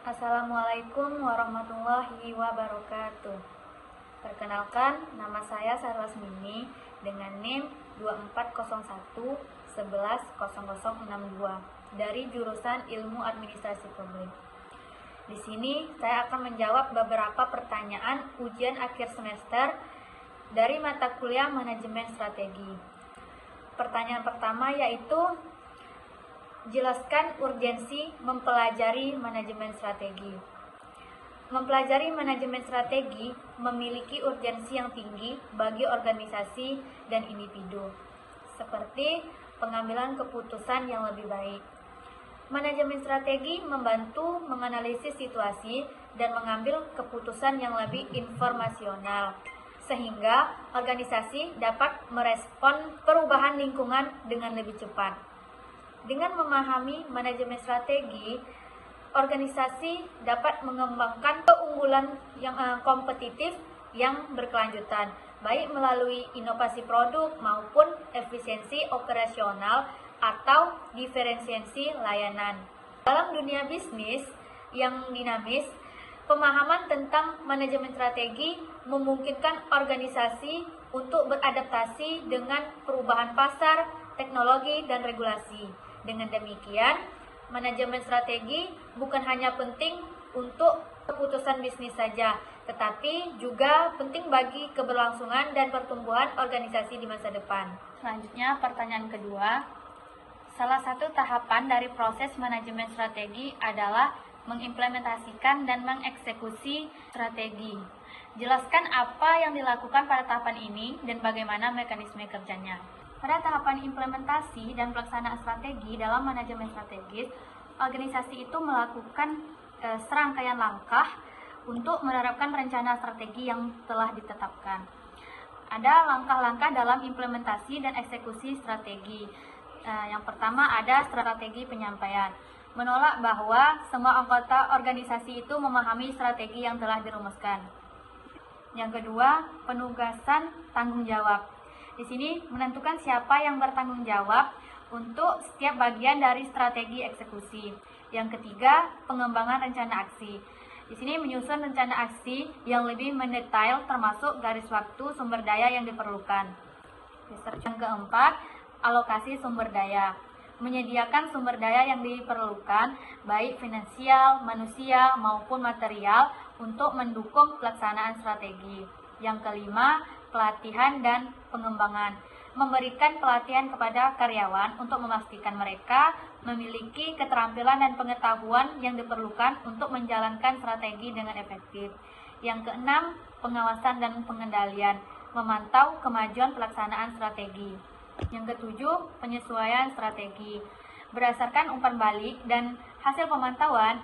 Assalamualaikum warahmatullahi wabarakatuh. Perkenalkan, nama saya Sarlasmini dengan NIM 2401110062 dari jurusan Ilmu Administrasi Publik. Di sini saya akan menjawab beberapa pertanyaan ujian akhir semester dari mata kuliah Manajemen Strategi. Pertanyaan pertama yaitu, jelaskan urgensi mempelajari manajemen strategi. Mempelajari manajemen strategi memiliki urgensi yang tinggi bagi organisasi dan individu, seperti pengambilan keputusan yang lebih baik. Manajemen strategi membantu menganalisis situasi dan mengambil keputusan yang lebih informasional, sehingga organisasi dapat merespon perubahan lingkungan dengan lebih cepat. Dengan memahami manajemen strategi, organisasi dapat mengembangkan keunggulan yang kompetitif yang berkelanjutan, baik melalui inovasi produk maupun efisiensi operasional atau diferensiasi layanan. Dalam dunia bisnis yang dinamis, pemahaman tentang manajemen strategi memungkinkan organisasi untuk beradaptasi dengan perubahan pasar, teknologi, dan regulasi. Dengan demikian, manajemen strategi bukan hanya penting untuk keputusan bisnis saja, tetapi juga penting bagi keberlangsungan dan pertumbuhan organisasi di masa depan. Selanjutnya, pertanyaan kedua. Salah satu tahapan dari proses manajemen strategi adalah mengimplementasikan dan mengeksekusi strategi. Jelaskan apa yang dilakukan pada tahapan ini dan bagaimana mekanisme kerjanya. Pada tahapan implementasi dan pelaksanaan strategi dalam manajemen strategis, organisasi itu melakukan serangkaian langkah untuk menerapkan rencana strategi yang telah ditetapkan. Ada langkah-langkah dalam implementasi dan eksekusi strategi. Yang pertama ada strategi penyampaian. Menolak bahwa semua anggota organisasi itu memahami strategi yang telah dirumuskan. Yang kedua, penugasan tanggung jawab. Di sini menentukan siapa yang bertanggung jawab untuk setiap bagian dari strategi eksekusi. Yang ketiga, pengembangan rencana aksi. Di sini menyusun rencana aksi yang lebih mendetail termasuk garis waktu, sumber daya yang diperlukan. Yang keempat, alokasi sumber daya. Menyediakan sumber daya yang diperlukan, baik finansial, manusia, maupun material untuk mendukung pelaksanaan strategi. Yang kelima, pelatihan dan pengembangan. Memberikan pelatihan kepada karyawan untuk memastikan mereka memiliki keterampilan dan pengetahuan yang diperlukan untuk menjalankan strategi dengan efektif. Yang keenam, pengawasan dan pengendalian. Memantau kemajuan pelaksanaan strategi. Yang ketujuh, penyesuaian strategi. Berdasarkan umpan balik dan hasil pemantauan,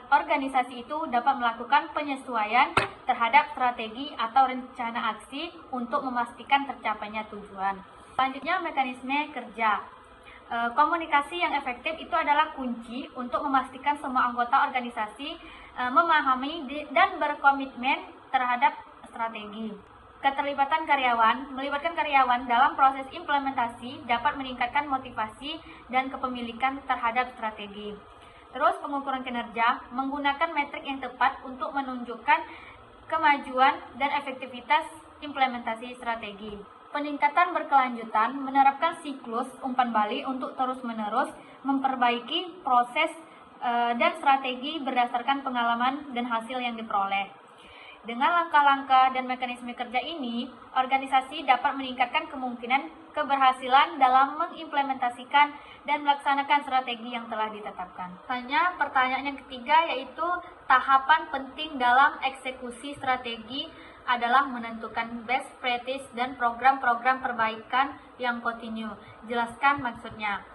organisasi itu dapat melakukan penyesuaian terhadap strategi atau rencana aksi untuk memastikan tercapainya tujuan. Selanjutnya, mekanisme kerja. Komunikasi yang efektif itu adalah kunci untuk memastikan semua anggota organisasi memahami dan berkomitmen terhadap strategi. Keterlibatan karyawan, melibatkan karyawan dalam proses implementasi dapat meningkatkan motivasi dan kepemilikan terhadap strategi. Terus, pengukuran kinerja, menggunakan metrik yang tepat untuk menunjukkan kemajuan dan efektivitas implementasi strategi. Peningkatan berkelanjutan, menerapkan siklus umpan balik untuk terus-menerus memperbaiki proses dan strategi berdasarkan pengalaman dan hasil yang diperoleh. Dengan langkah-langkah dan mekanisme kerja ini, organisasi dapat meningkatkan kemungkinan keberhasilan dalam mengimplementasikan dan melaksanakan strategi yang telah ditetapkan. Selanjutnya, pertanyaan yang ketiga yaitu tahapan penting dalam eksekusi strategi adalah menentukan best practice dan program-program perbaikan yang kontinu. Jelaskan maksudnya.